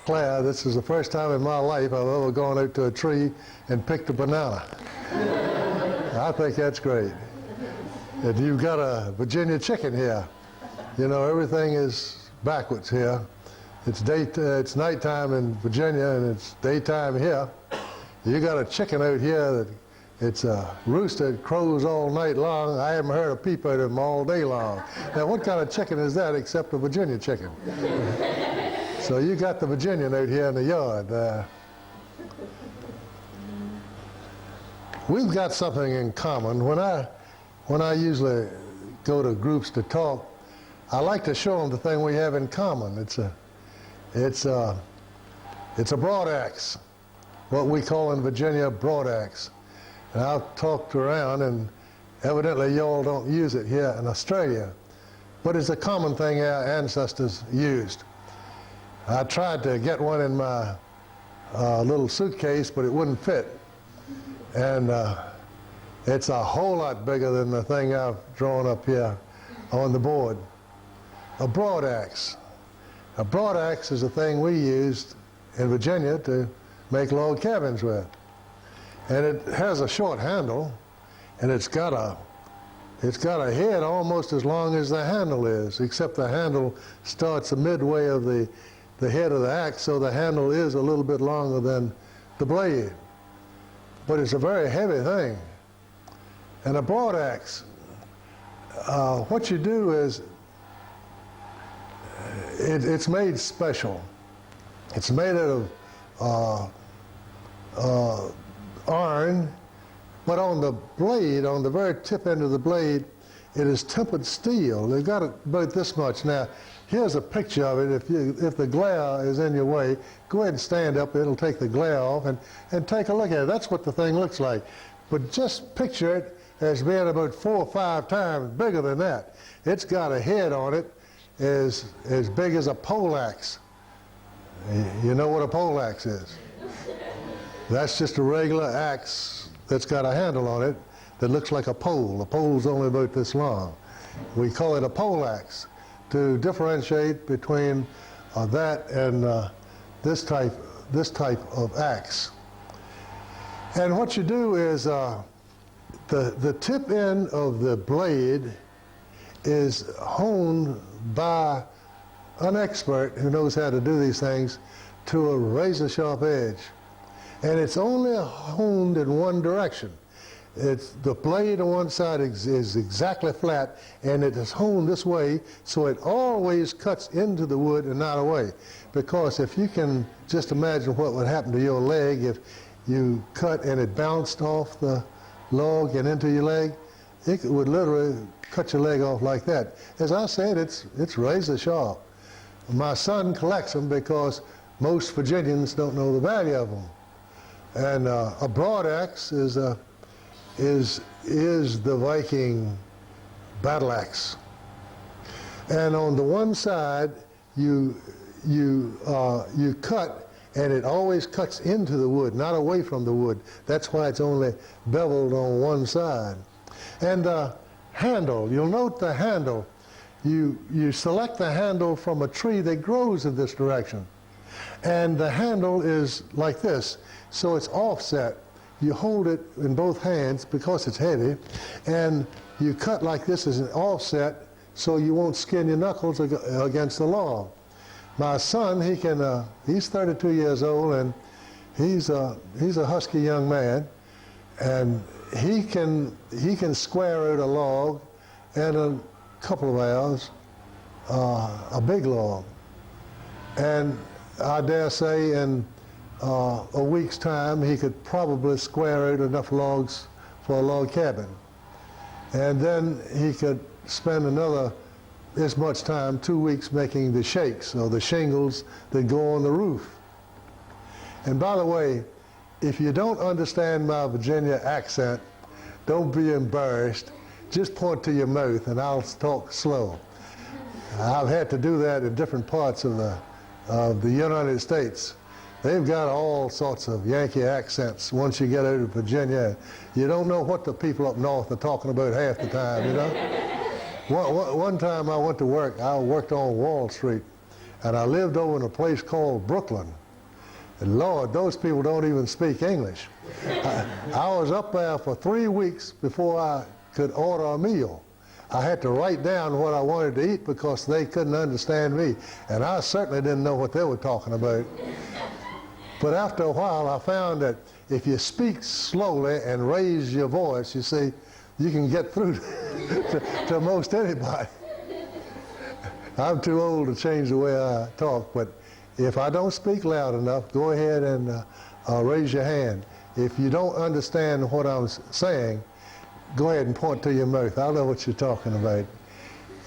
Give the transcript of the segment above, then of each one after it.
Claire, this is the first time in my life I've ever gone out to a tree and picked a banana. I think that's great. And you've got a Virginia chicken here. You know, everything is backwards here. It's nighttime in Virginia and it's daytime here. You got a chicken out here that it's a rooster that crows all night long. I haven't heard a peep out of him all day long. Now, what kind of chicken is that except a Virginia chicken? So you got the Virginian out here in the yard. We've got something in common. When I usually go to groups to talk, I like to show them the thing we have in common. It's a broadaxe, what we call in Virginia broadaxe. And I've talked around, and evidently y'all don't use it here in Australia, but it's a common thing our ancestors used. I tried to get one in my little suitcase, but it wouldn't fit. And it's a whole lot bigger than the thing I've drawn up here on the board. A broadaxe. A broadaxe is a thing we used in Virginia to make log cabins with. And it has a short handle, and it's got a head almost as long as the handle is, except the handle starts midway of the head of the axe, so the handle is a little bit longer than the blade. But it's a very heavy thing. And a broadaxe, what you do is, it's made special. It's made out of iron, but on the blade, on the very tip end of the blade, it is tempered steel. They've got it about this much. Now, here's a picture of it. If the glare is in your way, go ahead and stand up. It'll take the glare off, and take a look at it. That's what the thing looks like. But just picture it as being about 4 or 5 times bigger than that. It's got a head on it as big as a poleaxe. You know what a poleaxe is? That's just a regular axe that's got a handle on it that looks like a pole. The pole's only about this long. We call it a poleaxe to differentiate between that and this type of axe. And what you do is the tip end of the blade is honed by an expert who knows how to do these things to a razor sharp edge. And it's only honed in one direction. The blade on one side is exactly flat, and it is honed this way, so it always cuts into the wood and not away. Because if you can just imagine what would happen to your leg if you cut and it bounced off the log and into your leg, it would literally cut your leg off like that. As I said, it's razor sharp. My son collects them because most Virginians don't know the value of them. And a broadaxe is the Viking battle axe. And on the one side, you cut, and it always cuts into the wood, not away from the wood. That's why it's only beveled on one side. And the handle, you'll note the handle. You select the handle from a tree that grows in this direction. And the handle is like this, so it's offset. You hold it in both hands because it's heavy, and you cut like this as an offset so you won't skin your knuckles against the log. My son, he's 32 years old, and he's a husky young man, and he can square out a log in a couple of hours, a big log. And I dare say in a week's time, he could probably square out enough logs for a log cabin. And then he could spend another as much time, 2 weeks, making the shakes, or the shingles that go on the roof. And by the way, if you don't understand my Virginia accent, don't be embarrassed. Just point to your mouth and I'll talk slow. I've had to do that in different parts of the United States. They've got all sorts of Yankee accents once you get out of Virginia. You don't know what the people up north are talking about half the time, you know? One time I went to work, I worked on Wall Street, And I lived over in a place called Brooklyn. And Lord, those people don't even speak English. I was up there for 3 weeks before I could order a meal. I had to write down what I wanted to eat because they couldn't understand me. And I certainly didn't know what they were talking about. But after a while, I found that if you speak slowly and raise your voice, you see, you can get through to most anybody. I'm too old to change the way I talk, but if I don't speak loud enough, go ahead and raise your hand. If you don't understand what I'm saying, go ahead and point to your mouth. I know what you're talking about.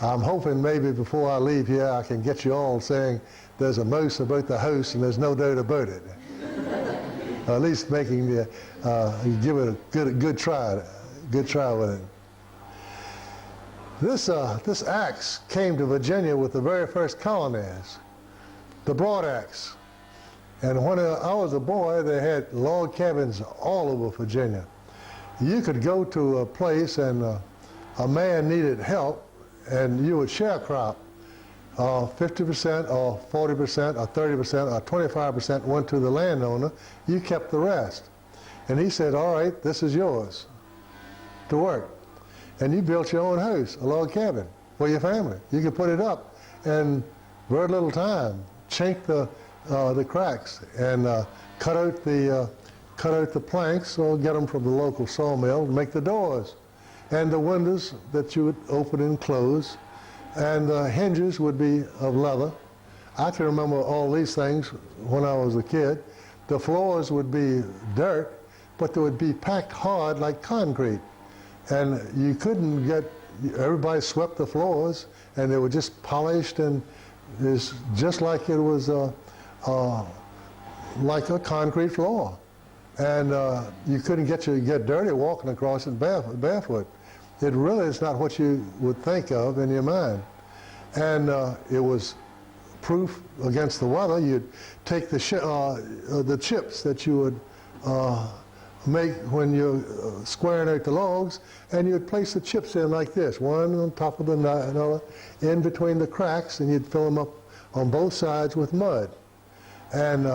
I'm hoping maybe before I leave here I can get you all saying there's a mouse about the house and there's no doubt about it. At least making the, give it a good try with it. This axe came to Virginia with the very first colonies, the broad axe. And when I was a boy, they had log cabins all over Virginia. You could go to a place and a man needed help and you would sharecrop. 50% or 40% or 30% or 25% went to the landowner. You kept the rest. And he said, all right, this is yours to work. And you built your own house, a log cabin for your family. You could put it up in very little time, chink the cracks and cut out the planks or get them from the local sawmill, make the doors and the windows that you would open and close. And the hinges would be of leather. I can remember all these things when I was a kid. The floors would be dirt, but they would be packed hard like concrete. And you couldn't get, everybody swept the floors, and they were just polished, and it's just like it was like a concrete floor. And you couldn't get dirty walking across it barefoot. It really is not what you would think of in your mind. And it was proof against the weather. You'd take the chips that you would make when you're squaring out the logs, and you'd place the chips in like this, one on top of another, in between the cracks, and you'd fill them up on both sides with mud. And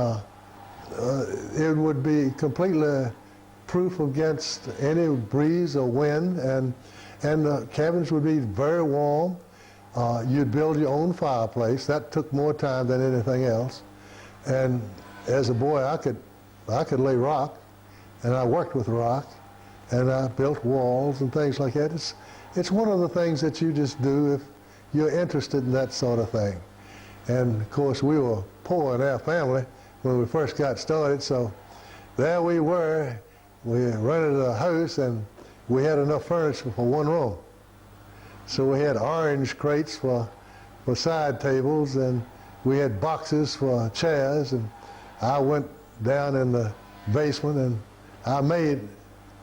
it would be completely proof against any breeze or wind, and the cabins would be very warm. You'd build your own fireplace. That took more time than anything else. And as a boy, I could lay rock, and I worked with rock, and I built walls and things like that. It's one of the things that you just do if you're interested in that sort of thing. And of course, we were poor in our family when we first got started, so there we were. We rented a house, and we had enough furniture for one room. So we had orange crates for side tables, and we had boxes for chairs, and I went down in the basement and I made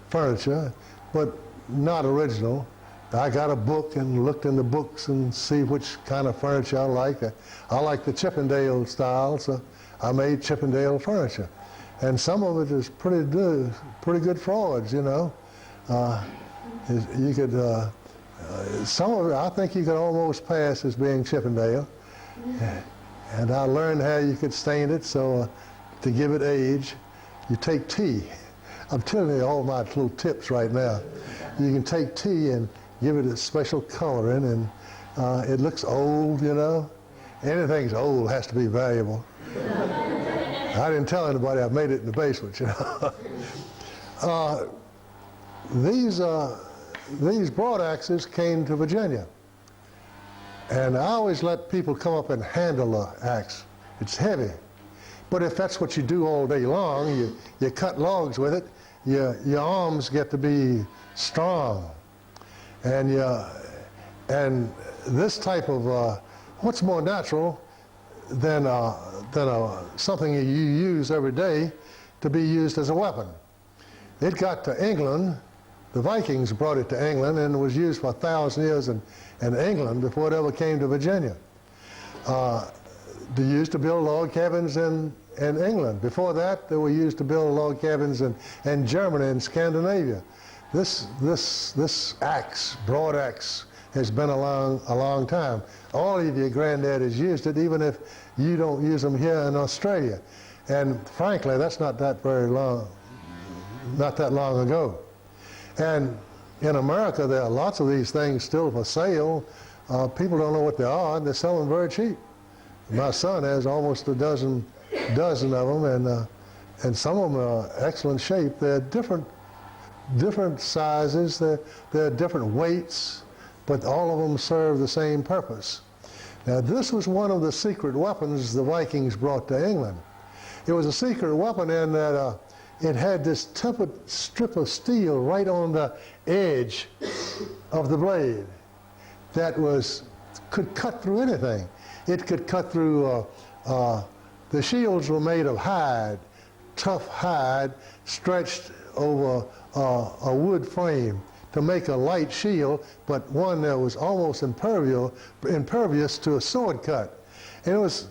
furniture, but not original. I got a book and looked in the books and see which kind of furniture I like. I like the Chippendale style, so I made Chippendale furniture. And some of it is pretty good frauds, you know. You could, some of it I think you could almost pass as being Chippendale. And I learned how you could stain it, so to give it age, you take tea. I'm telling you all my little tips right now. You can take tea and give it a special coloring, and it looks old, you know. Anything's old has to be valuable. I didn't tell anybody I made it in the basement, you know. These broad axes came to Virginia. And I always let people come up and handle the axe. It's heavy. But if that's what you do all day long, you cut logs with it, your arms get to be strong. And this type of, what's more natural than something you use every day to be used as a weapon. It got to England, the Vikings brought it to England, and it was used for 1,000 years in England before it ever came to Virginia. They used to build log cabins in England. Before that, they were used to build log cabins in Germany and Scandinavia. This axe, broad axe, has been along a long time. All of your granddaddies used it, even if you don't use them here in Australia. And frankly, that's not that long ago. And in America, there are lots of these things still for sale. People don't know what they are, and they're selling very cheap. My son has almost a dozen of them, and some of them are excellent shape. They're different sizes, they're different weights, but all of them serve the same purpose. Now, this was one of the secret weapons the Vikings brought to England. It was a secret weapon in that it had this tempered strip of steel right on the edge of the blade that could cut through anything. It could cut through, the shields were made of hide, tough hide, stretched over a wood frame to make a light shield, but one that was almost impervious to a sword cut. And it was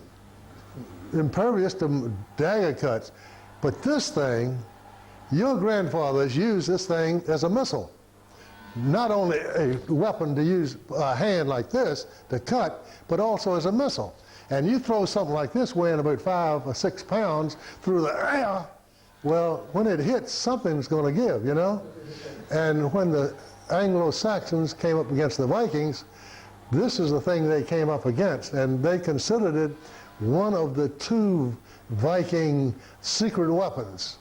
impervious to dagger cuts. But this thing, your grandfathers used this thing as a missile. Not only a weapon to use a hand like this to cut, but also as a missile. And you throw something like this weighing about 5 or 6 pounds through the air, well, when it hits, something's going to give, you know? And when the Anglo-Saxons came up against the Vikings, this is the thing they came up against, and they considered it one of the 2 Viking secret weapons.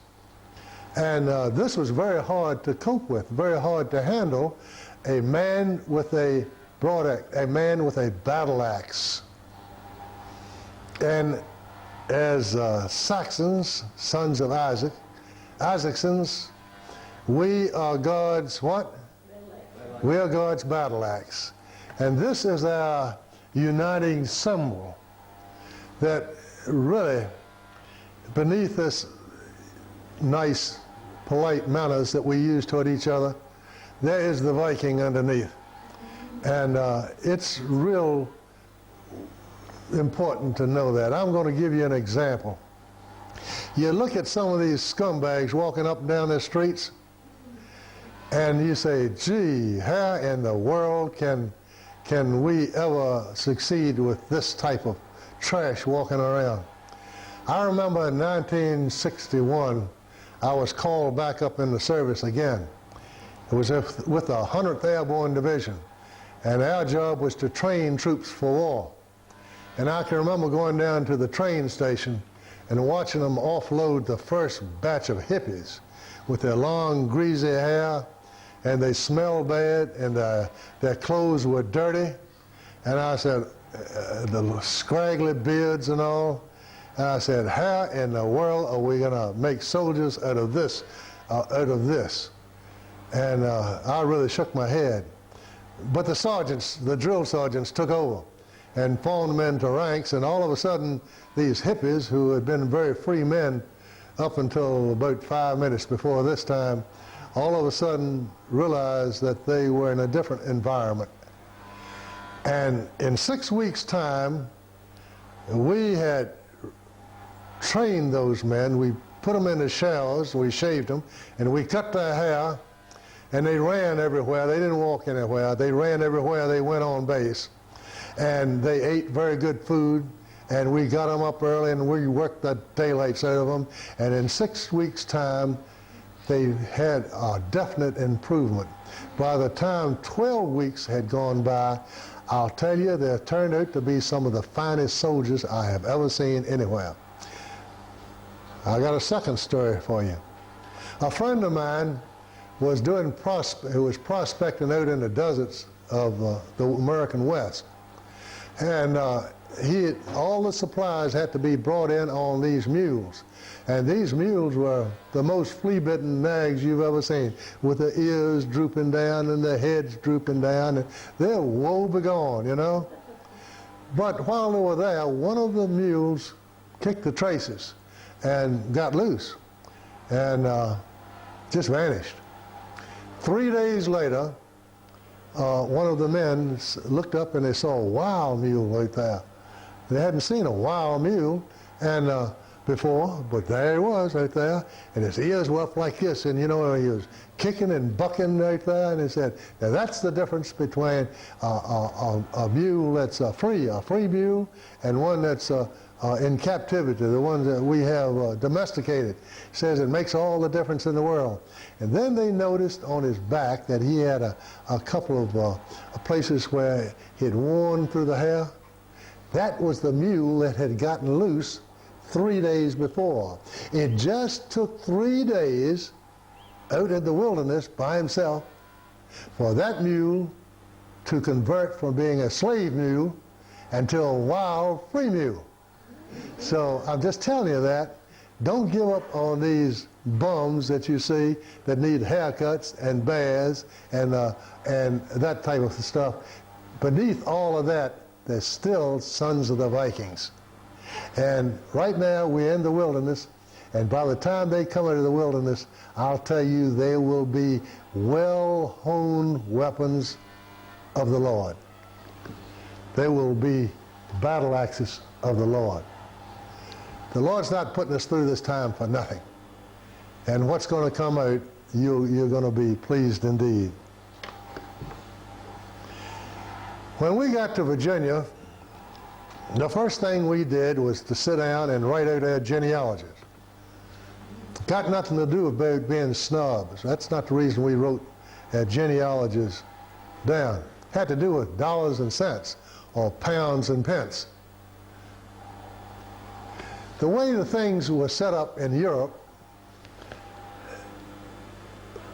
And this was very hard to cope with, very hard to handle. A man with a battle axe. And as Saxons, sons of Isaacsons, we are God's what? We are God's battle axe. And this is our uniting symbol that really, beneath this nice, polite manners that we use toward each other, there is the Viking underneath. And it's real important to know that. I'm going to give you an example. You look at some of these scumbags walking up and down the streets, and you say, gee, how in the world can we ever succeed with this type of trash walking around? I remember in 1961, I was called back up in the service again. It was with the 100th Airborne Division, and our job was to train troops for war. And I can remember going down to the train station and watching them offload the first batch of hippies with their long, greasy hair, and they smelled bad, and their clothes were dirty. And I said, the scraggly beards and all. And I said, how in the world are we going to make soldiers out of this? And I really shook my head. But the sergeants, the drill sergeants, took over and formed them into ranks, and all of a sudden, these hippies, who had been very free men up until about 5 minutes before this time, all of a sudden realized that they were in a different environment. And in 6 weeks' time, we had trained those men. We put them in the showers, we shaved them, and we cut their hair, and they ran everywhere. They didn't walk anywhere. They ran everywhere they went on base. And they ate very good food, and we got them up early, and we worked the daylights out of them. And in 6 weeks' time, they had a definite improvement. By the time 12 weeks had gone by, I'll tell you, they turned out to be some of the finest soldiers I have ever seen anywhere. I got a second story for you. A friend of mine was prospecting out in the deserts of the American West. And all the supplies had to be brought in on these mules. And these mules were the most flea-bitten nags you've ever seen, with their ears drooping down and their heads drooping down. And they're woe-begone, you know. But while they were there, one of the mules kicked the traces and got loose and just vanished. 3 days later, one of the men looked up and they saw a wild mule right there. They hadn't seen a wild mule before, but there he was right there, and his ears were up like this, and you know, he was kicking and bucking right there, and he said, now that's the difference between a mule that's a free mule, and one that's in captivity, the ones that we have domesticated. Says it makes all the difference in the world. And then they noticed on his back that he had a couple of places where he had worn through the hair. That was the mule that had gotten loose 3 days before. It just took 3 days out in the wilderness by himself for that mule to convert from being a slave mule into a wild free mule. So I'm just telling you that. Don't give up on these bums that you see that need haircuts and bears and that type of stuff. Beneath all of that, they're still sons of the Vikings. And right now we're in the wilderness, and by the time they come into the wilderness, I'll tell you they will be well-honed weapons of the Lord. They will be battle axes of the Lord. The Lord's not putting us through this time for nothing. And what's going to come out, you're going to be pleased indeed. When we got to Virginia, the first thing we did was to sit down and write out our genealogies. Got nothing to do with being snobs. That's not the reason we wrote our genealogies down. Had to do with dollars and cents or pounds and pence. The way the things were set up in Europe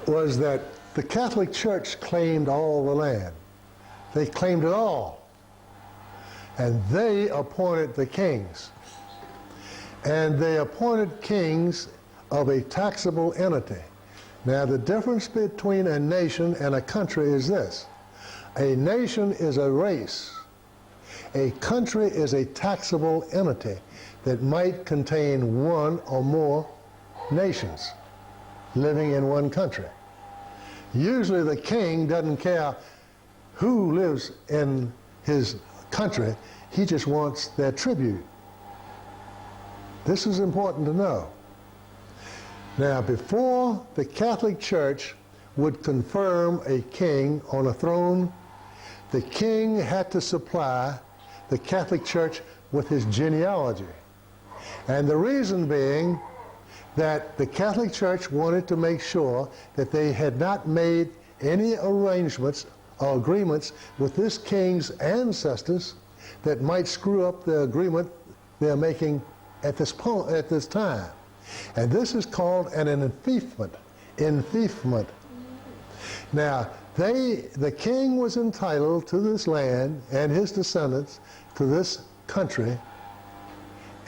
was that the Catholic Church claimed all the land. They claimed it all. And they appointed the kings. And they appointed kings of a taxable entity. Now, the difference between a nation and a country is this. A nation is a race. A country is a taxable entity that might contain one or more nations living in one country. Usually the king doesn't care who lives in his country. He just wants their tribute. This is important to know. Now, before the Catholic Church would confirm a king on a throne, the king had to supply the Catholic Church with his genealogy. And the reason being that the Catholic Church wanted to make sure that they had not made any arrangements or agreements with this king's ancestors that might screw up the agreement they're making at this time. And this is called an enfeoffment. Enfeoffment. Now, the king was entitled to this land and his descendants to this country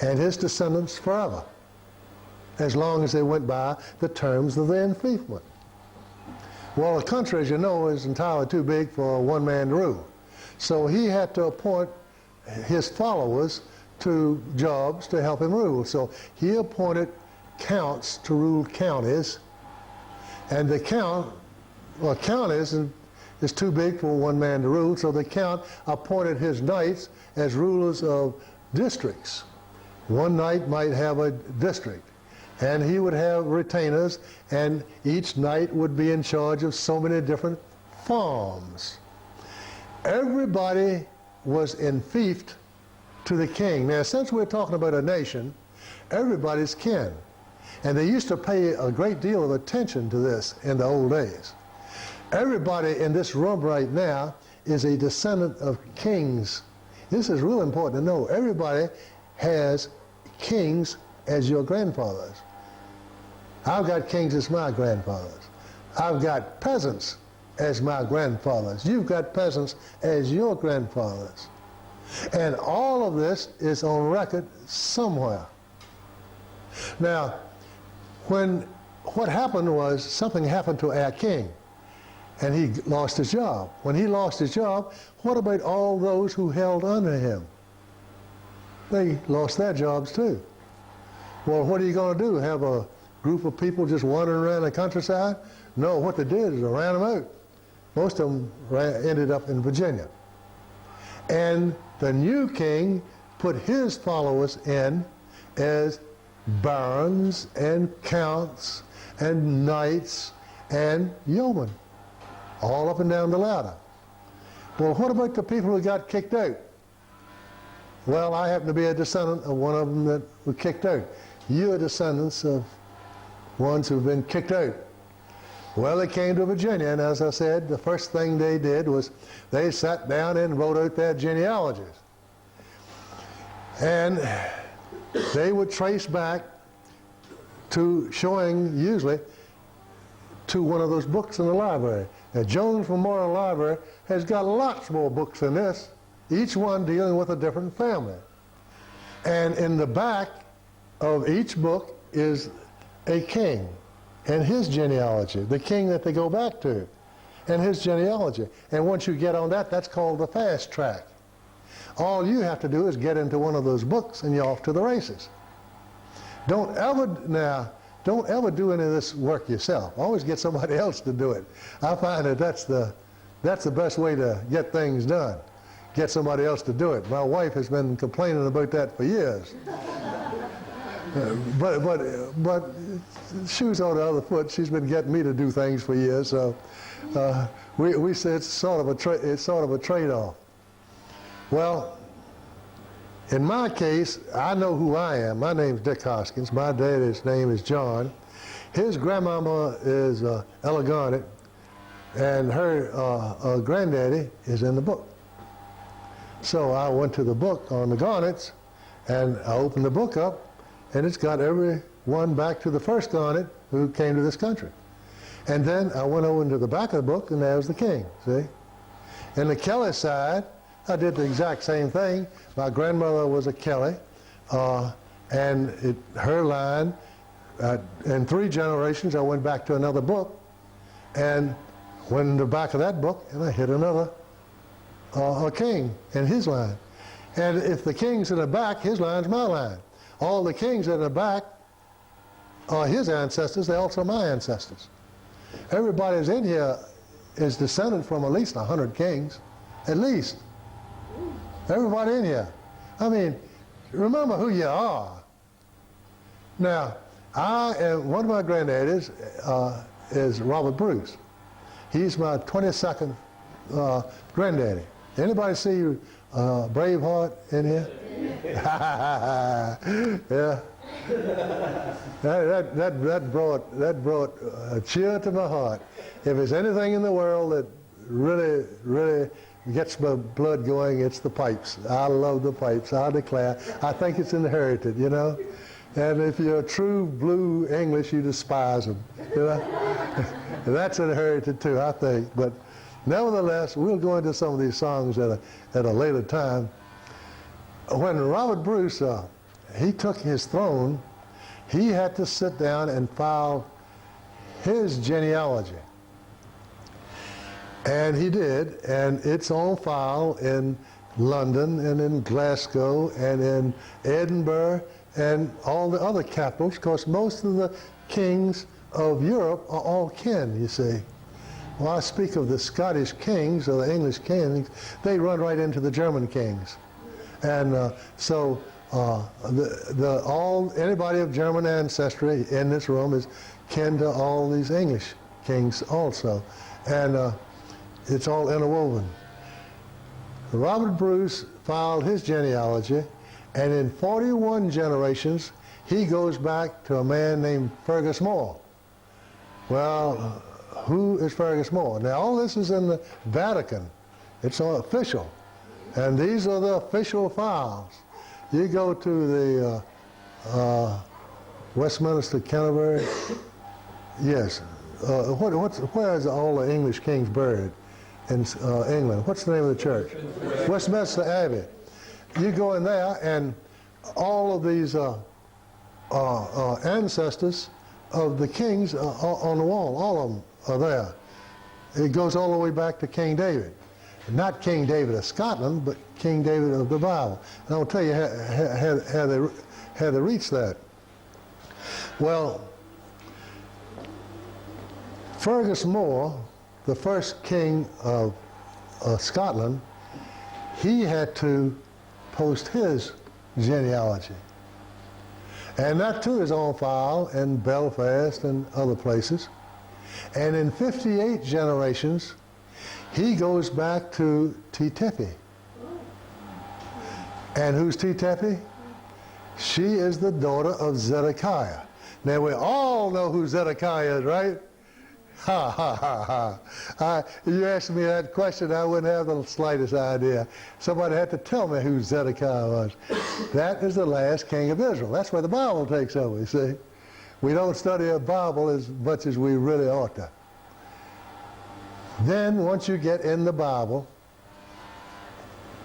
and his descendants forever, as long as they went by the terms of the enfeoffment. Well, the country, as you know, is entirely too big for one man to rule. So he had to appoint his followers to jobs to help him rule. So he appointed counts to rule counties, and the counties is too big for one man to rule, so the count appointed his knights as rulers of districts. One knight might have a district, and he would have retainers, and each knight would be in charge of so many different farms. Everybody was enfeoffed to the king. Now, since we're talking about a nation, everybody's kin. And they used to pay a great deal of attention to this in the old days. Everybody in this room right now is a descendant of kings. This is real important to know. Everybody has kings as your grandfathers. I've got kings as my grandfathers. I've got peasants as my grandfathers. You've got peasants as your grandfathers. And all of this is on record somewhere. Now, what happened was something happened to our king, and he lost his job. When he lost his job, what about all those who held under him? They lost their jobs too. Well, what are you going to do? Have a group of people just wandering around the countryside? No, what they did is they ran them out. Most of them ended up in Virginia. And the new king put his followers in as barons and counts and knights and yeomen, all up and down the ladder. Well, what about the people who got kicked out? Well, I happen to be a descendant of one of them that were kicked out. You are descendants of ones who've been kicked out. Well, they came to Virginia, and as I said, the first thing they did was they sat down and wrote out their genealogies. And they would trace back to showing, usually, to one of those books in the library. Now, Jones Memorial Library has got lots more books than this, each one dealing with a different family. And in the back of each book is a king and his genealogy, the king that they go back to, and his genealogy. And once you get on that, that's called the fast track. All you have to do is get into one of those books and you're off to the races. Don't ever do any of this work yourself. Always get somebody else to do it. I find that that's the best way to get things done. Get somebody else to do it. My wife has been complaining about that for years. But shoes on the other foot, she's been getting me to do things for years. So we say it's sort of a trade-off. Well, in my case, I know who I am. My name's Dick Hoskins. My daddy's name is John. His grandmama is Ella Garnett, and her granddaddy is in the book. So I went to the book on the Garnets, and I opened the book up, and it's got everyone back to the first Garnet who came to this country. And then I went over into the back of the book, and there's the king, see? And the Kelly side, I did the exact same thing. My grandmother was a Kelly, and her line, in 3 generations, I went back to another book, and went in the back of that book, and I hit another a king and his line. And if the king's in the back, his line's my line. All the kings in the back are his ancestors, they're also my ancestors. Everybody that's in here is descended from at least 100 kings, at least. Everybody in here. I mean, remember who you are. Now, one of my granddaddies is Robert Bruce. He's my 22nd granddaddy. Anybody see Braveheart in here? Yeah. That brought a cheer to my heart. If there's anything in the world that really gets my blood going, it's the pipes. I love the pipes, I declare. I think it's inherited, you know. And if you're true blue English, you despise them, you know. That's inherited too, I think. But nevertheless, we'll go into some of these songs at a later time. When Robert Bruce, he took his throne, he had to sit down and file his genealogy. And he did, and it's on file in London and in Glasgow and in Edinburgh and all the other capitals, because most of the kings of Europe are all kin, you see. Well, I speak of the Scottish kings or the English kings, they run right into the German kings. And so anybody of German ancestry in this room is kin to all these English kings also. And it's all interwoven. Robert Bruce filed his genealogy, and in 41 generations, he goes back to a man named Fergus Moore. Well, who is Fergus Moore? Now, all this is in the Vatican. It's all official. And these are the official files. You go to the Westminster, Canterbury. Yes. Where is all the English kings buried in England? What's the name of the church? Westminster Abbey. You go in there, and all of these ancestors of the kings are on the wall. All of them are there. It goes all the way back to King David. Not King David of Scotland, but King David of the Bible. And I'll tell you how they reached that. Well, Fergus Moore, the first king of Scotland, he had to post his genealogy. And that too is on file in Belfast and other places. And in 58 generations, he goes back to Tiffy. And who's Titapi? She is the daughter of Zedekiah. Now we all know who Zedekiah is, right? Ha, ha, ha, ha. You asked me that question, I wouldn't have the slightest idea. Somebody had to tell me who Zedekiah was. That is the last king of Israel. That's where the Bible takes over, you see. We don't study a Bible as much as we really ought to. Then, once you get in the Bible,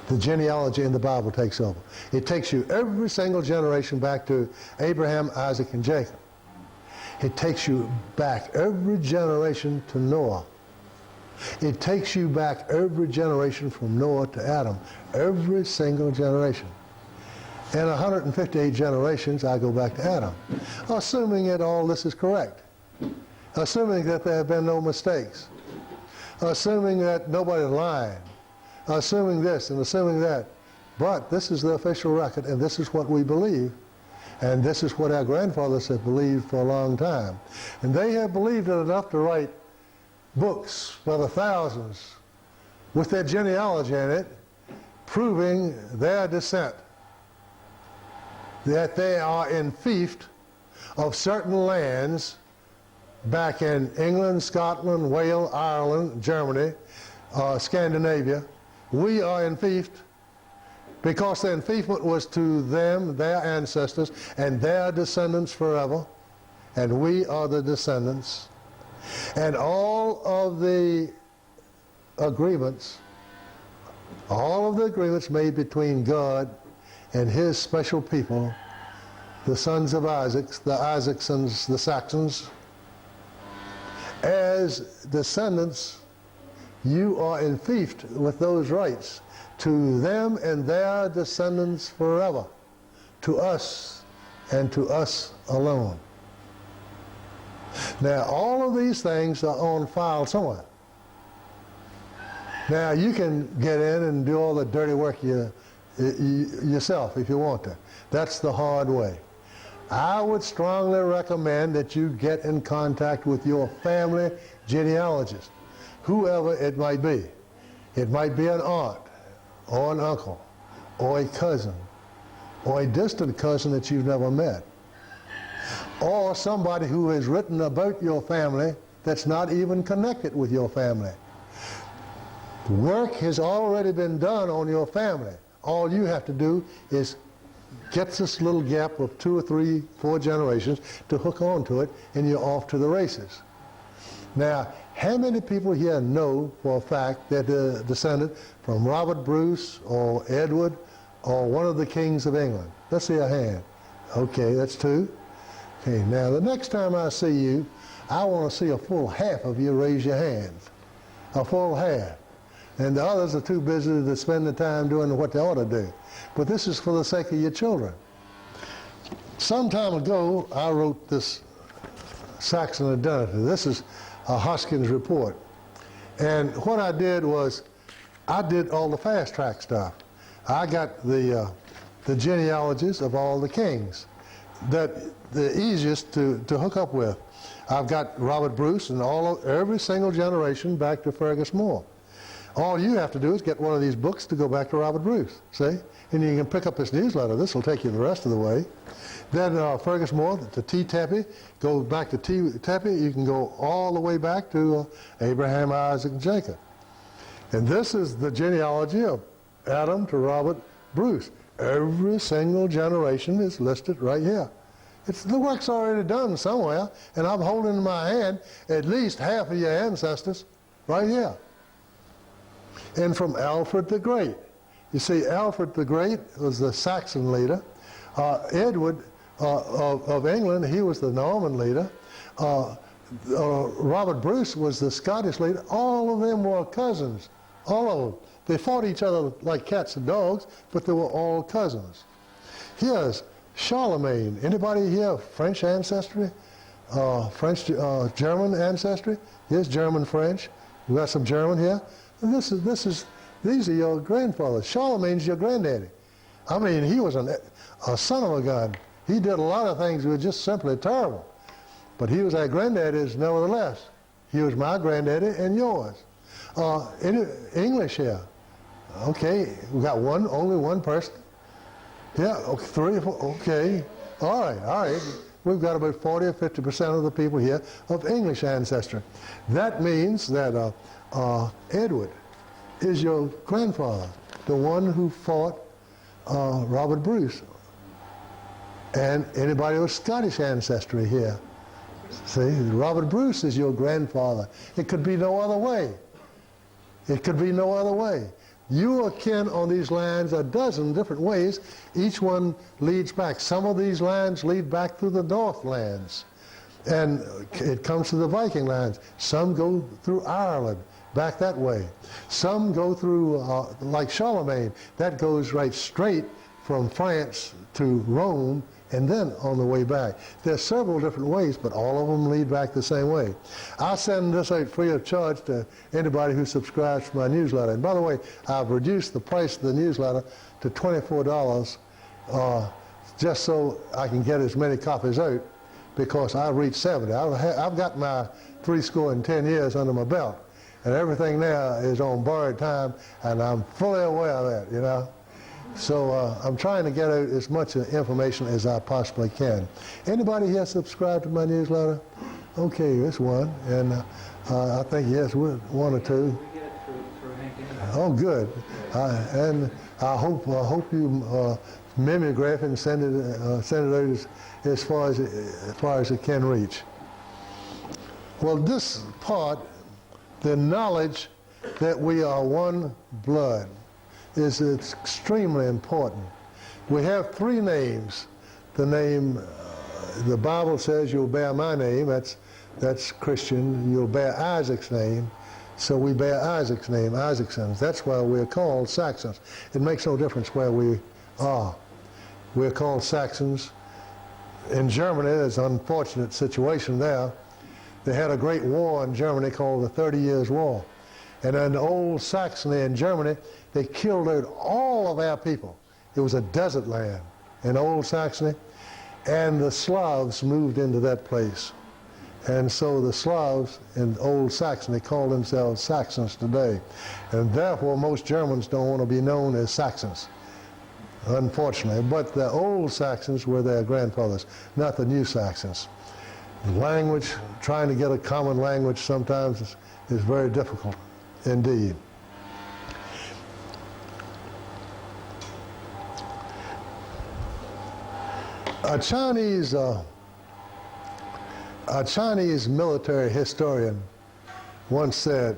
the genealogy in the Bible takes over. It takes you every single generation back to Abraham, Isaac, and Jacob. It takes you back every generation to Noah. It takes you back every generation from Noah to Adam. Every single generation. In 158 generations, I go back to Adam. Assuming that all this is correct. Assuming that there have been no mistakes. Assuming that nobody lied. Assuming this and assuming that. But this is the official record, and this is what we believe. And this is what our grandfathers have believed for a long time. And they have believed it enough to write books by the thousands with their genealogy in it, proving their descent. That they are in fief of certain lands back in England, Scotland, Wales, Ireland, Germany, Scandinavia. We are in fief because the enfeoffment was to them, their ancestors, and their descendants forever. And we are the descendants. And all of the agreements made between God and his special people, the sons of Isaac, the Isaacsons, the Saxons, as descendants, you are in fief with those rights to them and their descendants forever, to us and to us alone. Now, all of these things are on file somewhere. Now, you can get in and do all the dirty work yourself if you want to. That's the hard way. I would strongly recommend that you get in contact with your family genealogist, whoever it might be. It might be an aunt, or an uncle, or a cousin, or a distant cousin that you've never met, or somebody who has written about your family that's not even connected with your family. Work has already been done on your family. All you have to do is get this little gap of 2 or 3, 4 generations to hook onto it, and you're off to the races. Now, how many people here know for a fact that they're descended from Robert Bruce or Edward or one of the kings of England? Let's see a hand. Okay, that's 2. Okay, now the next time I see you, I want to see a full half of you raise your hands. A full half. And the others are too busy to spend the time doing what they ought to do. But this is for the sake of your children. Some time ago, I wrote this Saxon identity. This is a Hoskins report. And what I did was, I did all the fast track stuff. I got the genealogies of all the kings that the easiest to hook up with. I've got Robert Bruce and every single generation back to Fergus Moore. All you have to do is get one of these books to go back to Robert Bruce, see? And you can pick up this newsletter. This will take you the rest of the way. Then Fergus Moore, to T. Tappy, go back to T. Tappy. You can go all the way back to Abraham, Isaac, and Jacob. And this is the genealogy of Adam to Robert Bruce. Every single generation is listed right here. The work's already done somewhere, and I'm holding in my hand at least half of your ancestors right here. And from Alfred the Great. You see, Alfred the Great was the Saxon leader. Edward of England, he was the Norman leader. Robert Bruce was the Scottish leader. All of them were cousins. All of them. They fought each other like cats and dogs, but they were all cousins. Here's Charlemagne. Anybody here French ancestry? German ancestry? Here's German-French. We got some German here. And these are your grandfathers. Charlemagne's your granddaddy. I mean, he was a son of a gun. He did a lot of things that were just simply terrible. But he was our granddaddy's nevertheless. He was my granddaddy and yours. English here. Okay, we got only one person Yeah, okay, 3 or 4, okay. All right. We've got about 40 or 50% of the people here of English ancestry. That means that Edward is your grandfather, the one who fought Robert Bruce. And anybody with Scottish ancestry here. See, Robert Bruce is your grandfather. It could be no other way. It could be no other way. You are kin on these lands a dozen different ways. Each one leads back. Some of these lands lead back through the Northlands, and it comes to the Viking lands. Some go through Ireland, back that way. Some go through, like Charlemagne, that goes right straight from France to Rome, and then on the way back. There's several different ways, but all of them lead back the same way. I send this out free of charge to anybody who subscribes to my newsletter. And by the way, I've reduced the price of the newsletter to $24 just so I can get as many copies out, because I reached 70. I've got my 70 years under my belt, and everything now is on borrowed time, and I'm fully aware of that, you know. So I'm trying to get out as much information as I possibly can. Anybody here subscribe to my newsletter? Okay, there's one, and I think yes, one or two. We get it through LinkedIn. Oh, good. And I hope you mimeograph and send it out as far as it can reach. Well, this part, the knowledge that we are one blood, is extremely important. We have 3 names. The name, the Bible says you'll bear my name, that's Christian. You'll bear Isaac's name, so we bear Isaac's name, Isaacsons. That's why we're called Saxons. It makes no difference where we are. We're called Saxons. In Germany, there's an unfortunate situation there. They had a great war in Germany called the 30 Years' War. And in old Saxony in Germany, they killed out all of our people. It was a desert land in old Saxony, and the Slavs moved into that place. And so the Slavs in old Saxony call themselves Saxons today. And therefore, most Germans don't want to be known as Saxons, unfortunately. But the old Saxons were their grandfathers, not the new Saxons. Language, trying to get a common language sometimes is very difficult indeed. A Chinese military historian once said,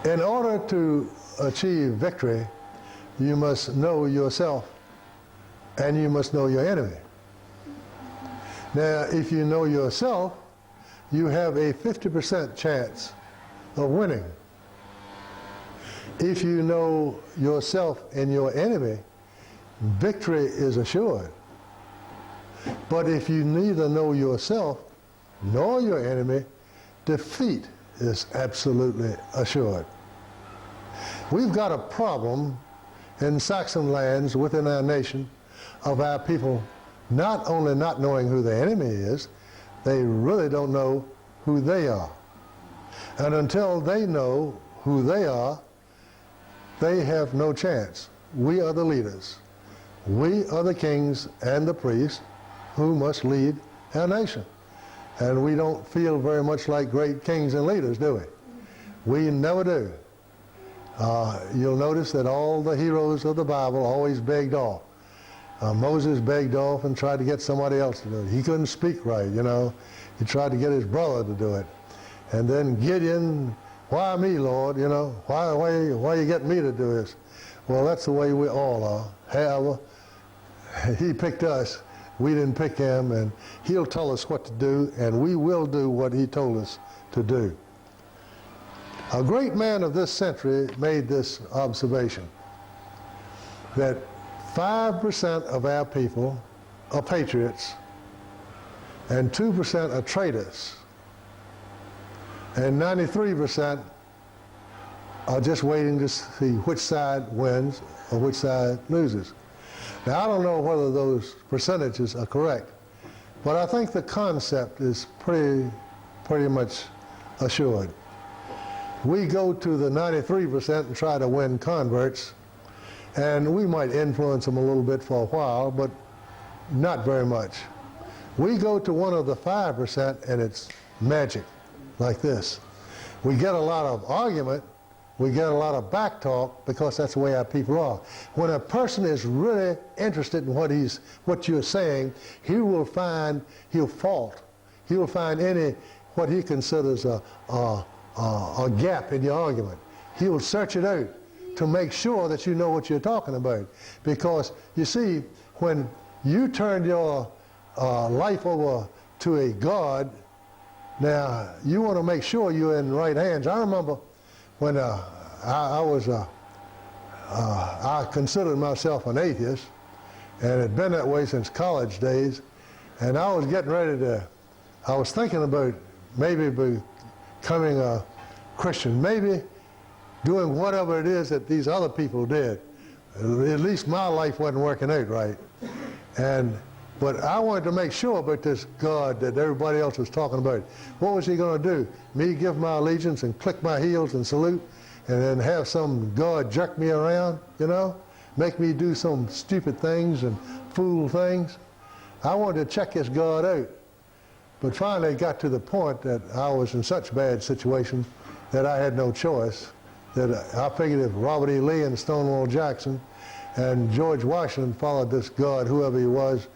in order to achieve victory, you must know yourself and you must know your enemy. Now, if you know yourself, you have a 50% chance of winning. If you know yourself and your enemy, victory is assured. But if you neither know yourself nor your enemy, defeat is absolutely assured. We've got a problem in Saxon lands within our nation of our people not only not knowing who the enemy is, they really don't know who they are. And until they know who they are, they have no chance. We are the leaders. We are the kings and the priests who must lead our nation. And we don't feel very much like great kings and leaders, do we? We never do. You'll notice that all the heroes of the Bible always begged off. Moses begged off and tried to get somebody else to do it. He couldn't speak right, you know. He tried to get his brother to do it. And then Gideon, why me, Lord, you know? Why you get me to do this? Well, that's the way we all are. However, he picked us. We didn't pick him, and he'll tell us what to do, and we will do what he told us to do. A great man of this century made this observation, that 5% of our people are patriots, and 2% are traitors, and 93% are just waiting to see which side wins or which side loses. Now, I don't know whether those percentages are correct, but I think the concept is pretty much assured. We go to the 93% and try to win converts, And we might influence them a little bit for a while, but not very much. We go to one of the 5% and it's magic, like this. We get a lot of argument, we get a lot of back talk, because that's the way our people are. When a person is really interested in what you're saying, he'll find any, what he considers a gap in your argument. He will search it out to make sure that you know what you're talking about. Because, you see, when you turn your life over to a God, now you want to make sure you're in the right hands. I remember when I considered myself an atheist, and had been that way since college days, and I was getting ready to, I was thinking about maybe becoming a Christian, maybe doing whatever it is that these other people did. At least my life wasn't working out right. But I wanted to make sure about this God that everybody else was talking about. What was he going to do? Me give my allegiance and click my heels and salute, and then have some God jerk me around, you know? Make me do some stupid things and fool things? I wanted to check this God out. But finally it got to the point that I was in such bad situation that I had no choice, that I figured if Robert E. Lee and Stonewall Jackson and George Washington followed this God, whoever he was,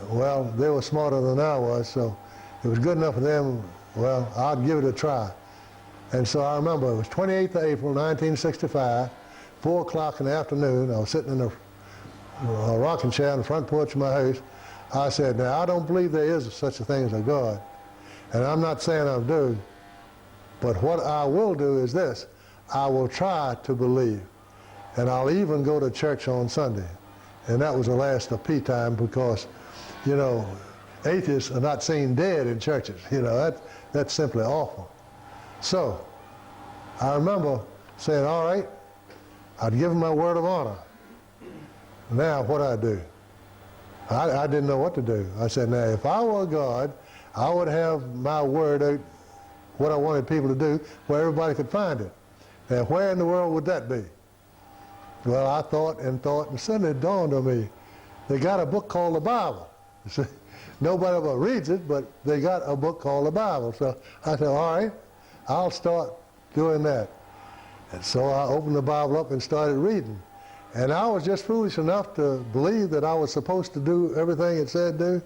well, they were smarter than I was, so it was good enough for them. Well, I'd give it a try. And so I remember it was 28th of April, 1965, 4 o'clock in the afternoon. I was sitting in a rocking chair on the front porch of my house. I said, now, I don't believe there is such a thing as a God. And I'm not saying I do, but what I will do is this. I will try to believe. And I'll even go to church on Sunday. And that was the last of P time, because, you know, atheists are not seen dead in churches. You know, that's simply awful. So I remember saying, all right, I'd give him my word of honor. Now what I do? I didn't know what to do. I said, now if I were God, I would have my word out, what I wanted people to do, where everybody could find it. Now where in the world would that be? Well, I thought, and suddenly it dawned on me, they got a book called the Bible. See, nobody ever reads it, but they got a book called the Bible. So I said, all right, I'll start doing that. And so I opened the Bible up and started reading. And I was just foolish enough to believe that I was supposed to do everything it said do.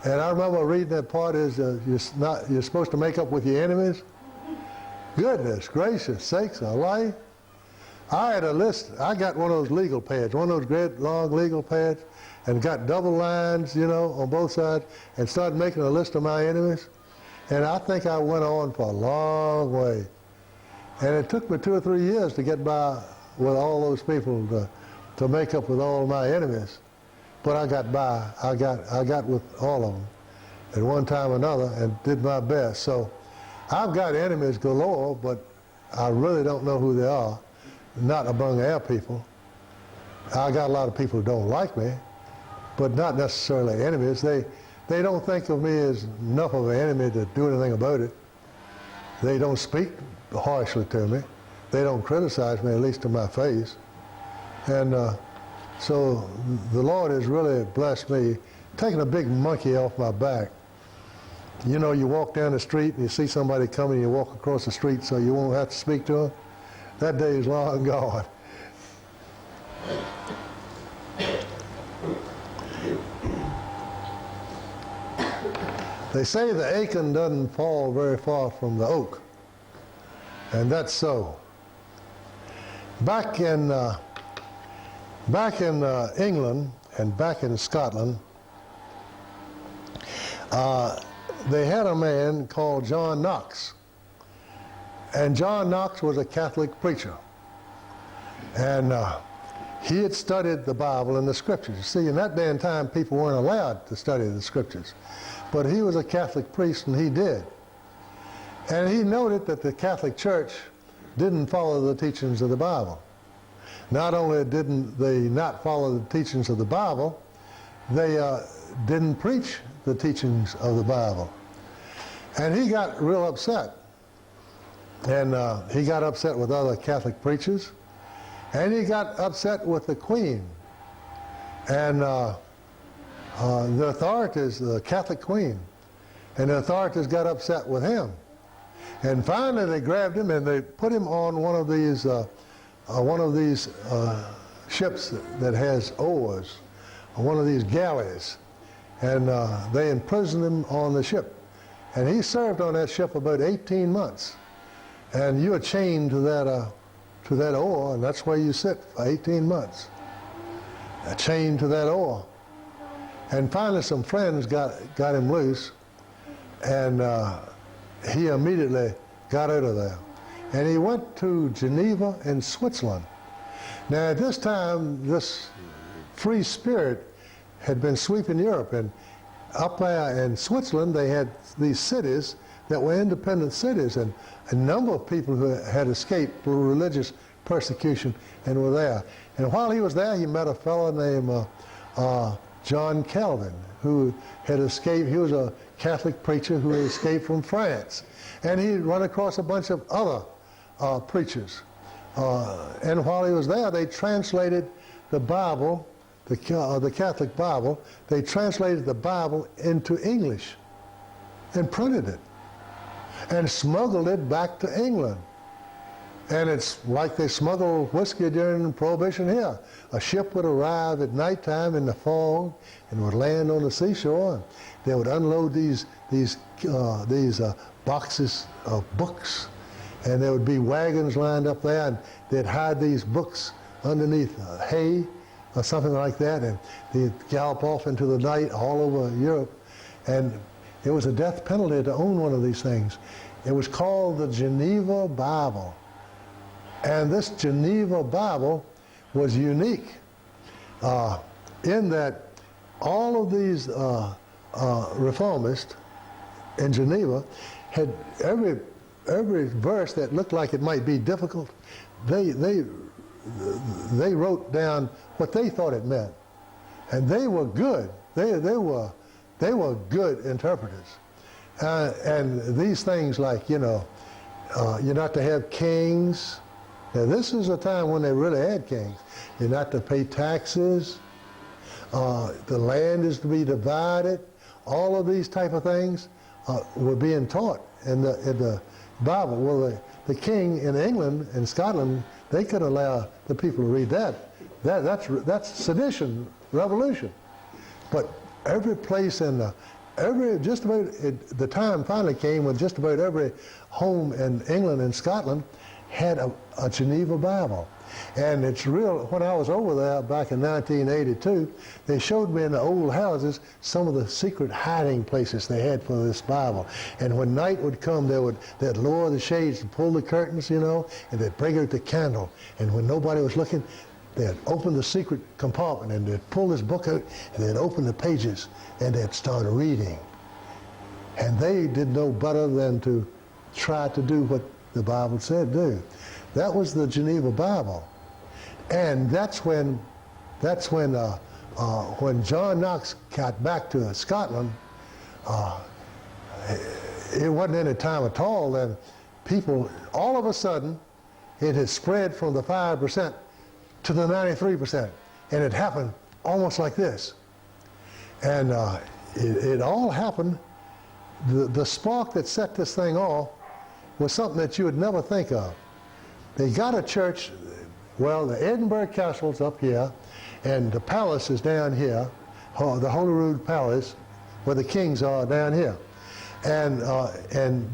And I remember reading that part is you're supposed to make up with your enemies. Goodness gracious sakes alive. I had a list. I got one of those legal pads, one of those great long legal pads, and got double lines, you know, on both sides, and started making a list of my enemies. And I think I went on for a long way. And it took me 2 or 3 years to get by with all those people to make up with all my enemies. But I got by. I got with all of them at one time or another and did my best. So I've got enemies galore, but I really don't know who they are. Not among our people. I got a lot of people who don't like me, but not necessarily enemies. They don't think of me as enough of an enemy to do anything about it. They don't speak harshly to me. They don't criticize me, at least to my face. And so the Lord has really blessed me, taking a big monkey off my back. You know, you walk down the street and you see somebody coming, you walk across the street so you won't have to speak to them. That day is long gone. They say the acorn doesn't fall very far from the oak, and that's so. Back in England and back in Scotland, they had a man called John Knox. And John Knox was a Catholic preacher. And he had studied the Bible and the Scriptures. You see, in that day and time, people weren't allowed to study the Scriptures. But he was a Catholic priest, and he did. And he noted that the Catholic Church didn't follow the teachings of the Bible. Not only didn't they not follow the teachings of the Bible, they didn't preach the teachings of the Bible. And he got real upset. And he got upset with other Catholic preachers. And he got upset with the Queen. And the authorities, the Catholic Queen, and the authorities got upset with him. And finally they grabbed him and they put him on one of these ships that has oars, one of these galleys. And they imprisoned him on the ship. And he served on that ship about 18 months. And you are chained to that oar, and that's where you sit for 18 months. Chained to that oar. And finally some friends got him loose, and he immediately got out of there. And he went to Geneva in Switzerland. Now at this time, this free spirit had been sweeping Europe, and up there in Switzerland they had these cities that were independent cities, and a number of people who had escaped religious persecution and were there. And while he was there, he met a fellow named John Calvin, who had escaped. He was a Catholic preacher who had escaped from France. And he'd run across a bunch of other preachers. And while he was there, they translated the Bible, the Catholic Bible, they translated the Bible into English and printed it and smuggled it back to England. And it's like they smuggle whiskey during Prohibition here. A ship would arrive at nighttime in the fog and would land on the seashore. And they would unload these boxes of books, and there would be wagons lined up there, and they'd hide these books underneath hay or something like that, and they'd gallop off into the night all over Europe. And it was a death penalty to own one of these things. It was called the Geneva Bible. And this Geneva Bible was unique in that all of these reformists in Geneva had every verse that looked like it might be difficult, they wrote down what they thought it meant, and they were good. They were good interpreters. And these things like you're not to have kings. Now this is a time when they really had kings. You're not to pay taxes. The land is to be divided. All of these type of things were being taught in the Bible. Well, the king in England and Scotland, they could allow the people to read that. That's sedition, revolution. But every place in the time finally came when just about every home in England and Scotland had a Geneva Bible. And it's real, when I was over there back in 1982, they showed me in the old houses some of the secret hiding places they had for this Bible. And when night would come, they'd lower the shades and pull the curtains, and they'd bring out the candle. And when nobody was looking, they'd open the secret compartment and they'd pull this book out and they'd open the pages and they'd start reading. And they did no better than to try to do what the Bible said do. That was the Geneva Bible. And that's when John Knox got back to Scotland, it wasn't any time at all then people, all of a sudden, it had spread from the 5% to the 93%. And it happened almost like this. And it all happened, the spark that set this thing off was something that you would never think of. They got a church, well, the Edinburgh Castle's up here, and the palace is down here, the Holyrood Palace, where the kings are down here. And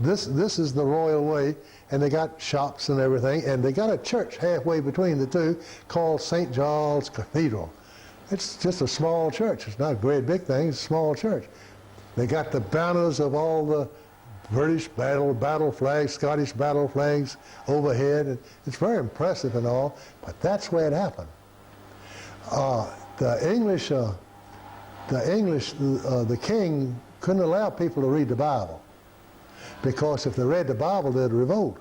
this is the royal way, and they got shops and everything, and they got a church halfway between the two called St. Giles Cathedral. It's just a small church. It's not a great big thing, it's a small church. They got the banners of all the British battle flags, Scottish battle flags overhead. And it's very impressive and all, but that's where it happened. The king couldn't allow people to read the Bible, because if they read the Bible, they'd revolt.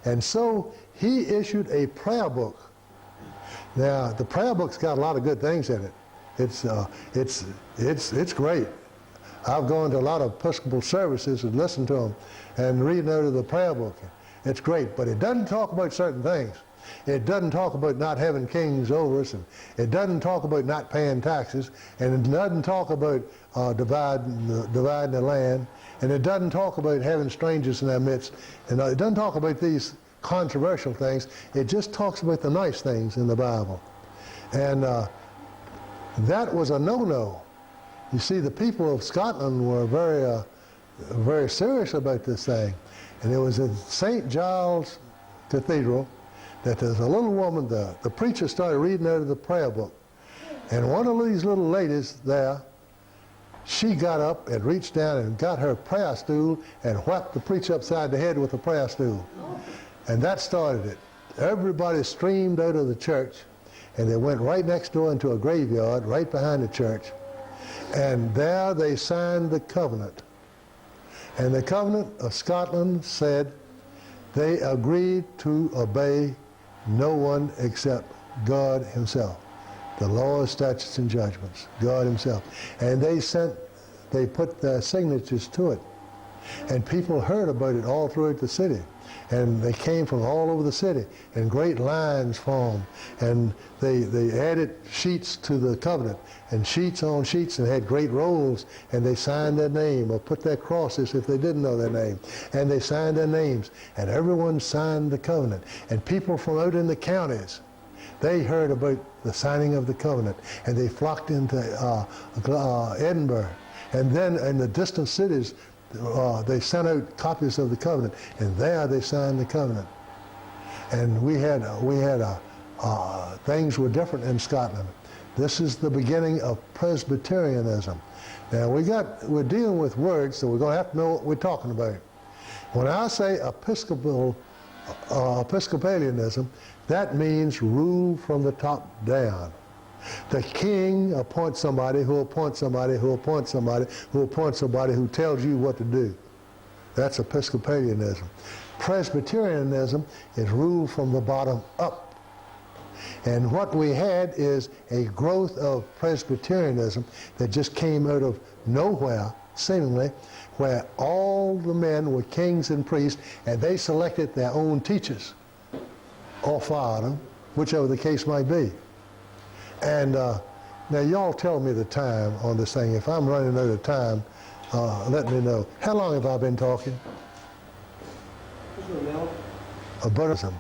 And so he issued a prayer book. Now, the prayer book's got a lot of good things in it. It's great. I've gone to a lot of Episcopal services and listened to them and reading out of the prayer book. It's great, but it doesn't talk about certain things. It doesn't talk about not having kings over us, and it doesn't talk about not paying taxes, and it doesn't talk about dividing the land, and it doesn't talk about having strangers in our midst, and it doesn't talk about these controversial things. It just talks about the nice things in the Bible. And that was a no-no. You see, the people of Scotland were very serious about this thing. And it was at St. Giles Cathedral that there's a little woman, the preacher started reading out of the prayer book. And one of these little ladies there, she got up and reached down and got her prayer stool and whacked the preacher upside the head with the prayer stool. And that started it. Everybody streamed out of the church, and they went right next door into a graveyard right behind the church. And there they signed the covenant. And the covenant of Scotland said they agreed to obey no one except God himself. The laws, statutes, and judgments, God himself. And they put their signatures to it. And people heard about it all throughout the city. And they came from all over the city, and great lines formed. And they added sheets to the covenant, and sheets on sheets, and had great rolls, and they signed their name, or put their crosses if they didn't know their name. And they signed their names, and everyone signed the covenant. And people from out in the counties, they heard about the signing of the covenant, and they flocked into Edinburgh. And then in the distant cities, they sent out copies of the covenant, and there they signed the covenant. And we had things were different in Scotland. This is the beginning of Presbyterianism. Now we're dealing with words, so we're going to have to know what we're talking about. When I say Episcopalianism, that means rule from the top down. The king appoints somebody who appoints somebody who appoints somebody who appoints somebody who tells you what to do. That's Episcopalianism. Presbyterianism is rule from the bottom up. And what we had is a growth of Presbyterianism that just came out of nowhere, seemingly, where all the men were kings and priests, and they selected their own teachers, or fired them, whichever the case might be. And now y'all tell me the time on this thing. If I'm running out of time, let me know. How long have I been talking? Buddhism.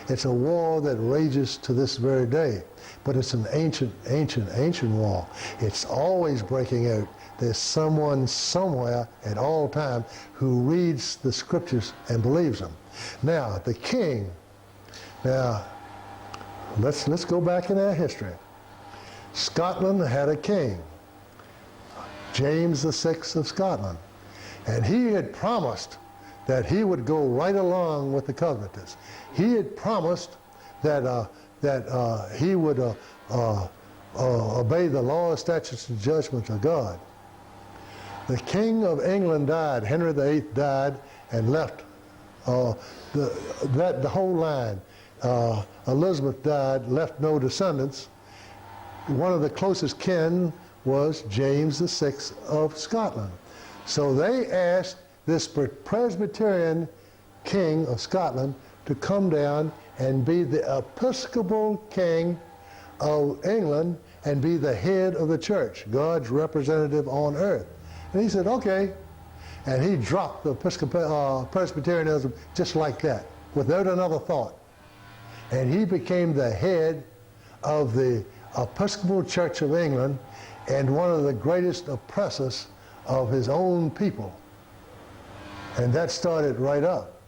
It's a war that rages to this very day, but it's an ancient war. It's always breaking out. There's someone somewhere at all time who reads the scriptures and believes them. Now, the king. Now, let's go back in our history. Scotland had a king, James VI of Scotland, and he had promised that he would go right along with the Covenanters. He had promised that he would obey the laws, statutes, and judgments of God. The King of England died. Henry VIII died and left the whole line. Elizabeth died, left no descendants. One of the closest kin was James VI of Scotland. So they asked this Presbyterian king of Scotland to come down and be the Episcopal king of England and be the head of the church, God's representative on earth. And he said, okay. And he dropped the Presbyterianism just like that, without another thought. And he became the head of the Episcopal Church of England and one of the greatest oppressors of his own people. And that started right up.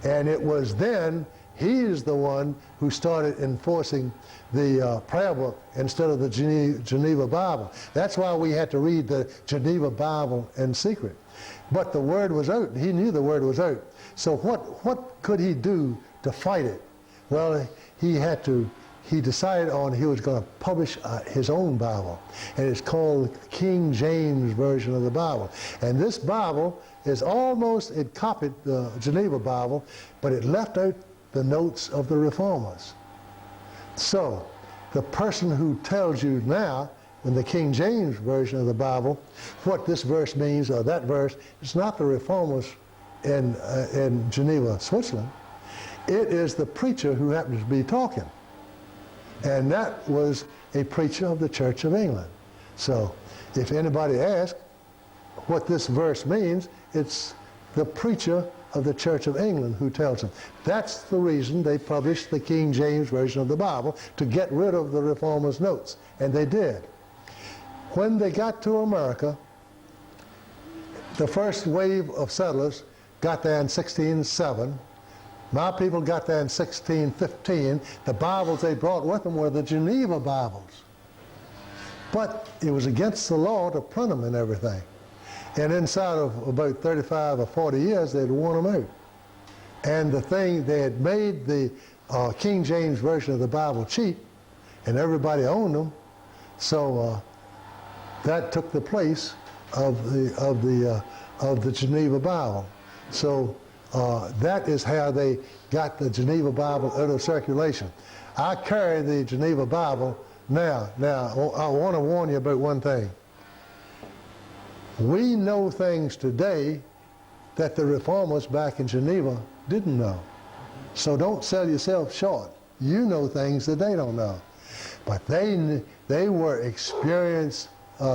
And it was then, he is the one who started enforcing the prayer book instead of the Geneva Bible. That's why we had to read the Geneva Bible in secret. But the word was out. He knew the word was out. So what could he do to fight it? Well, he decided he was going to publish his own Bible, and it's called the King James Version of the Bible. And this Bible is it copied the Geneva Bible, but it left out the notes of the Reformers. So the person who tells you now, in the King James Version of the Bible, what this verse means or that verse, it's not the Reformers in Geneva, Switzerland. It is the preacher who happens to be talking. And that was a preacher of the Church of England. So if anybody asks what this verse means, it's the preacher of the Church of England who tells them. That's the reason they published the King James Version of the Bible, to get rid of the Reformers' notes. And they did. When they got to America, the first wave of settlers got there in 1607. My people got there in 1615. The Bibles they brought with them were the Geneva Bibles. But it was against the law to print them and everything. And inside of about 35 or 40 years, they'd worn them out. And the thing, they had made the King James Version of the Bible cheap, and everybody owned them. So that took the place of the Geneva Bible. So that is how they got the Geneva Bible out of circulation. I carry the Geneva Bible now. Now, I want to warn you about one thing. We know things today that the Reformers back in Geneva didn't know. So don't sell yourself short. You know things that they don't know. But they were experienced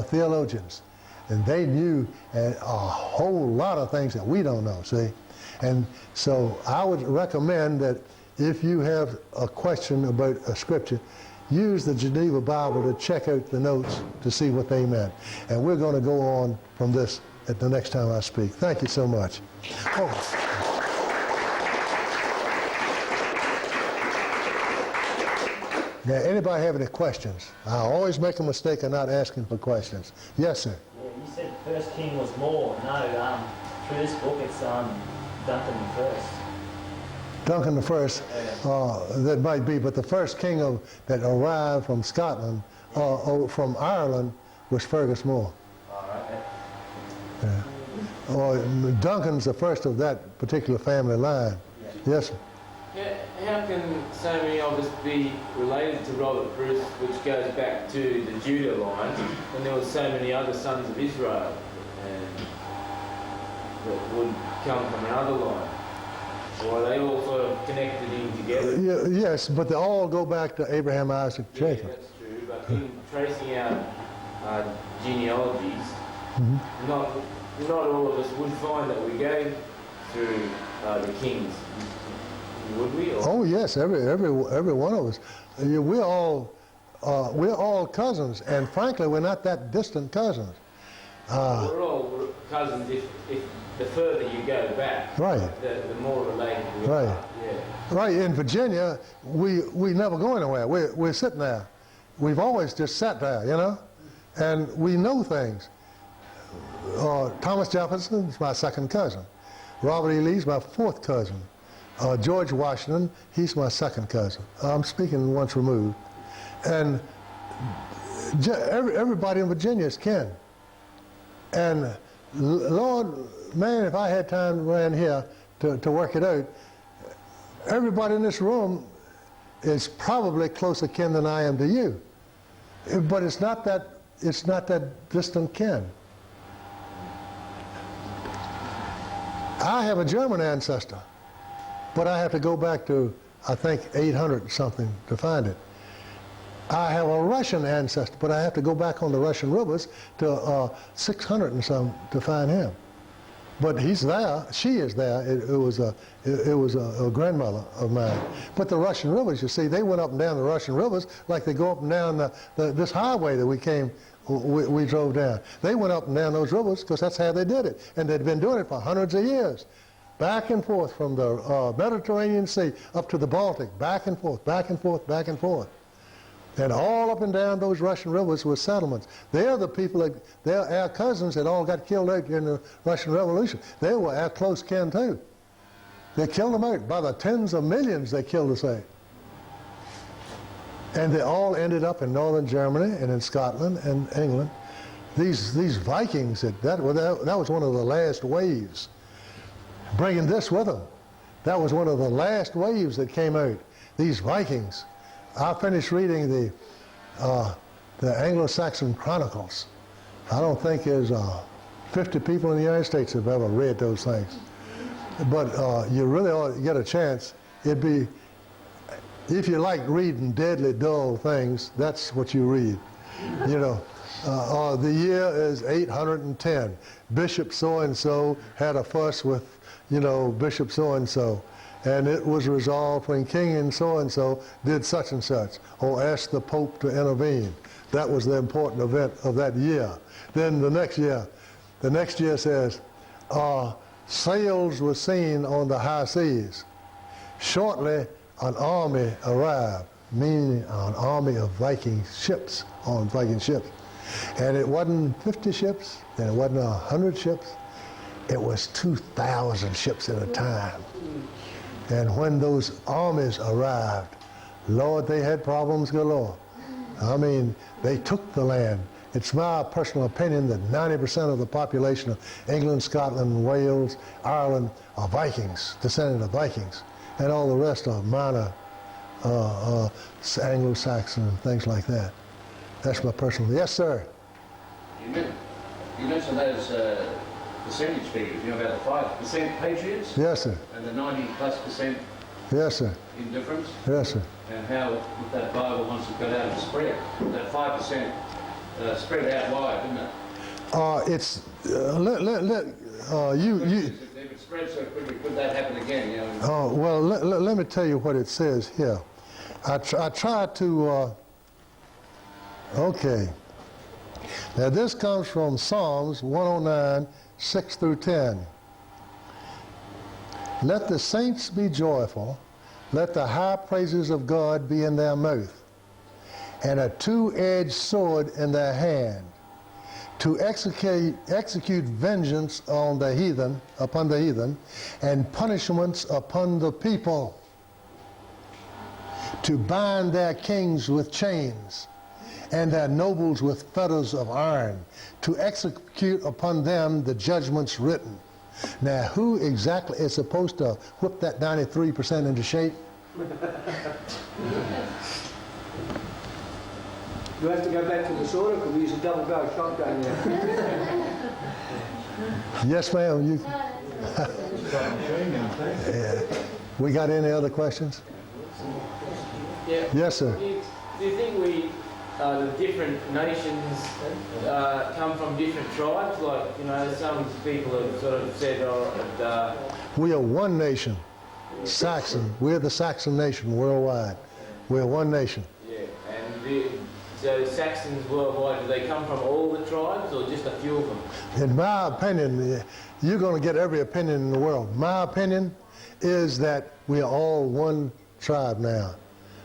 theologians, and they knew a whole lot of things that we don't know, see? And so I would recommend that if you have a question about a scripture, use the Geneva Bible to check out the notes to see what they meant. And we're going to go on from this at the next time I speak. Thank you so much. Oh. Now, anybody have any questions? I always make a mistake of not asking for questions. Yes, sir. Yeah, you said first king was more. No, through this book it's Duncan the First. Duncan the First, that might be, but the first king that arrived from Scotland, from Ireland, was Fergus Moore. All right. Yeah. Duncan's the first of that particular family line. Yeah. Yes, sir. How can so many of us be related to Robert Bruce, which goes back to the Judah line, when there were so many other sons of Israel and that would come from another line? Or are they all sort of connected in together? Yeah, yes, but they all go back to Abraham, Isaac, Jacob. Yeah, that's true. But in tracing out genealogies, not all of us would find that we go through the kings. Would we? Or? Oh yes, every one of us. We're all cousins, and frankly, we're not that distant cousins. We're all cousins if the further you go back, right, the more related we right. are. Yeah. Right. In Virginia, we never go anywhere. We're sitting there. We've always just sat there, you know, and we know things. Thomas Jefferson is my second cousin. Robert E. Lee's my fourth cousin. George Washington, he's my second cousin. I'm speaking once removed. And everybody in Virginia is kin. And Lord, man, if I had time around here to work it out, everybody in this room is probably closer kin than I am to you. But it's not that distant kin. I have a German ancestor, but I have to go back to, I think, 800 something to find it. I have a Russian ancestor, but I have to go back on the Russian rivers to 600 and some to find him. But he's there, she is there. It was a grandmother of mine. But the Russian rivers, you see, they went up and down the Russian rivers like they go up and down this highway that we drove down. They went up and down those rivers because that's how they did it. And they'd been doing it for hundreds of years. Back and forth from the Mediterranean Sea up to the Baltic, back and forth, back and forth, back and forth. And all up and down those Russian rivers were settlements. They're the people they're our cousins that all got killed out in the Russian Revolution. They were our close kin too. They killed them out. By the tens of millions they killed us out. And they all ended up in northern Germany and in Scotland and England. These Vikings, that was one of the last waves. Bringing this with them. That was one of the last waves that came out. These Vikings. I finished reading the Anglo-Saxon Chronicles. I don't think there's 50 people in the United States have ever read those things. But you really ought to get a chance it'd be, if you like reading deadly dull things, that's what you read. You know, the year is 810. Bishop so-and-so had a fuss with, you know, Bishop so-and-so. And it was resolved when King and so-and-so did such and such, or asked the Pope to intervene. That was the important event of that year. Then the next year says, sails were seen on the high seas. Shortly, an army arrived, meaning an army of Viking ships, on Viking ships. And it wasn't 50 ships, and it wasn't 100 ships. It was 2,000 ships at a time. And when those armies arrived, Lord, they had problems galore. I mean, they took the land. It's my personal opinion that 90% of the population of England, Scotland, Wales, Ireland are Vikings, descendant of Vikings. And all the rest are minor Anglo-Saxon and things like that. That's my personal, yes, sir. You mentioned those percentage figures, you know, about the 5% patriots? Yes, sir. And the 90+% Yes, sir. indifference? Yes, sir. And how with that Bible, once it got out and spread, that 5% spread out wide, didn't it? It's, If it spread so quickly, could that happen again, you know? well, let me tell you what it says here. I tried to, okay. Now this comes from Psalms 109, 6 through 10. Let the saints be joyful, let the high praises of God be in their mouth, and a two-edged sword in their hand, to execute vengeance on the heathen, upon the heathen, and punishments upon the people, to bind their kings with chains, and their nobles with fetters of iron, to execute upon them the judgments written. Now, who exactly is supposed to whip that 93% into shape? You have to go back to the sword, or can we use a double barrel shotgun there? Yes, ma'am. You. Yeah. We got any other questions? Yeah. Yes, sir. Do you think the different nations come from different tribes? Like, you know, some people have sort of said, We are one nation, Saxon. We're the Saxon nation worldwide. We're one nation. yeah, and so Saxons worldwide, do they come from all the tribes or just a few of them? In my opinion, you're going to get every opinion in the world. My opinion is that we are all one tribe now.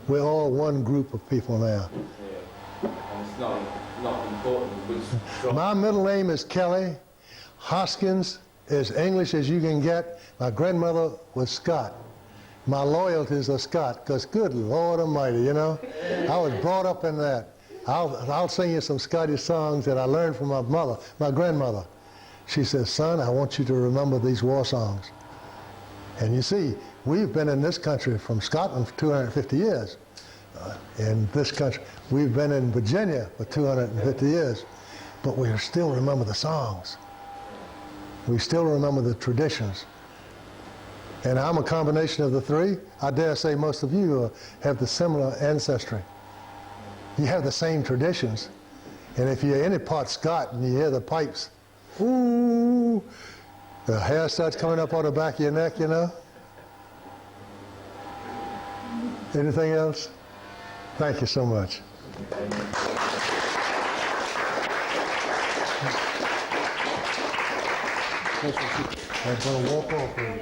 We're all one group of people now. Yeah, and it's not important which tribe. My middle name is Kelly. Hoskins is English as you can get. My grandmother was Scot. My loyalties are Scot, because good Lord Almighty, you know, I was brought up in that. I'll sing you some Scottish songs that I learned from my mother, my grandmother. She says, son, I want you to remember these war songs. And you see, we've been in this country from Scotland for 250 years. In this country, we've been in Virginia for 250 years. But we still remember the songs. We still remember the traditions. And I'm a combination of the three. I dare say most of you have the similar ancestry. You have the same traditions. And if you're any part Scot and you hear the pipes, ooh, the hair starts coming up on the back of your neck, you know. Anything else? Thank you so much. I'm going to walk off here.